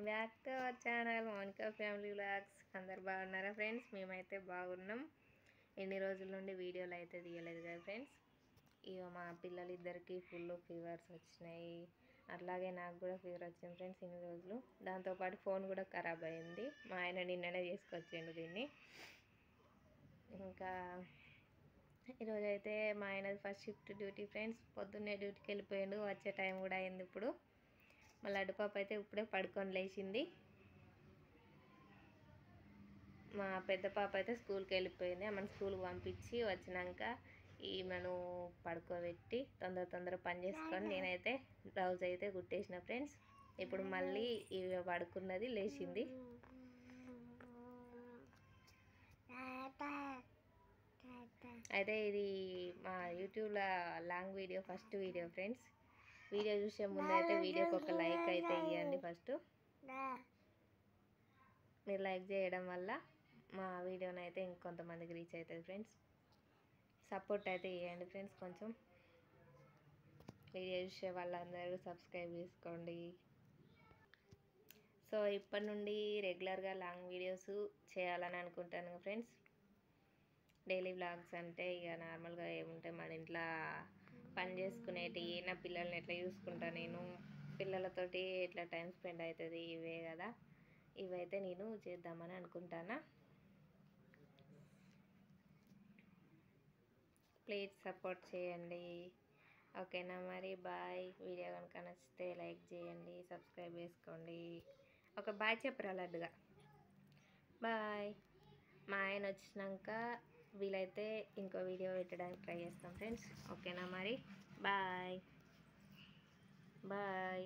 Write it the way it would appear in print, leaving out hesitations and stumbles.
Back to our channel Mounika family vlogs. అందరు బాగున్నారా friends? మేమైతే బాగున్నాం. ఎన్ని రోజుల నుండి వీడియోలు అయితే తీయలేదు కదా ఫ్రెండ్స్. ఇక మా పిల్లలిద్దరికి ఫుల్ ఫీవర్స్ వచ్చినాయి, అట్లాగే నాకు కూడా ఫీవర్ వచ్చింది ఫ్రెండ్స్ ఇన్ని రోజులు. దాంతోపాటు ఫోన్ కూడా ఖరాబ్ అయింది. మా ఆయన నిన్ననే తీసుకొచ్చిండు దీన్ని. ఇంకా ఈరోజైతే మా ఆయన ఫస్ట్ షిఫ్ట్ డ్యూటీ ఫ్రెండ్స్. పొద్దున్నే డ్యూటీకి వెళ్ళిపోయాడు, వచ్చే టైం కూడా అయింది ఇప్పుడు. మా లడ్డు పాప అయితే ఇప్పుడే పడుకొని లేచింది. మా పెద్ద పాప అయితే స్కూల్కి వెళ్ళిపోయింది. ఆమెను స్కూల్కి పంపించి వచ్చినాక ఈమెను పడుకోబెట్టి తొందర పని చేసుకొని నేనైతే బ్లౌజ్ అయితే కుట్టేసిన ఫ్రెండ్స్. ఇప్పుడు మళ్ళీ ఇవి పడుకున్నది, లేచింది. అయితే ఇది మా యూట్యూబ్లో long video, first video friends. Video చూసే ముందు అయితే వీడియోకి ఒక లైక్ అయితే ఇవ్వండి. ఫస్ట్ మీరు లైక్ చేయడం వల్ల మా వీడియోని అయితే ఇంకొంతమందికి రీచ్ అవుతుంది ఫ్రెండ్స్. సపోర్ట్ అయితే ఇవ్వండి ఫ్రెండ్స్. కొంచెం వీడియో చూసే వాళ్ళందరూ సబ్స్క్రైబ్ చేసుకోండి. సో ఇప్పటి నుండి రెగ్యులర్గా లాంగ్ వీడియోస్ చేయాలని అనుకుంటాను ఫ్రెండ్స్. డైలీ వ్లాగ్స్ అంటే ఇక నార్మల్గా ఏముంటాయి, మన ఇంట్లో పని చేసుకునేటి, నా పిల్లల్ని ఎట్లా చూసుకుంటా, నేను పిల్లలతోటి ఎట్లా టైం స్పెండ్ అవుతుంది, ఇవే కదా. ఇవైతే నేను చేద్దామని అనుకుంటానా. ప్లీజ్ సపోర్ట్ చేయండి, ఓకేనా? మరి బాయ్. వీడియో కనుక నచ్చితే లైక్ చేయండి, సబ్స్క్రైబ్ చేసుకోండి. ఒక బాయ్ చెప్పరా లడ్డుగా? బాయ్. మా ఆయన వచ్చినాక వీలైతే ఇంకో వీడియో పెట్టడానికి ట్రై చేస్తాం ఫ్రెండ్స్, ఓకేనా? మరి బాయ్ బాయ్.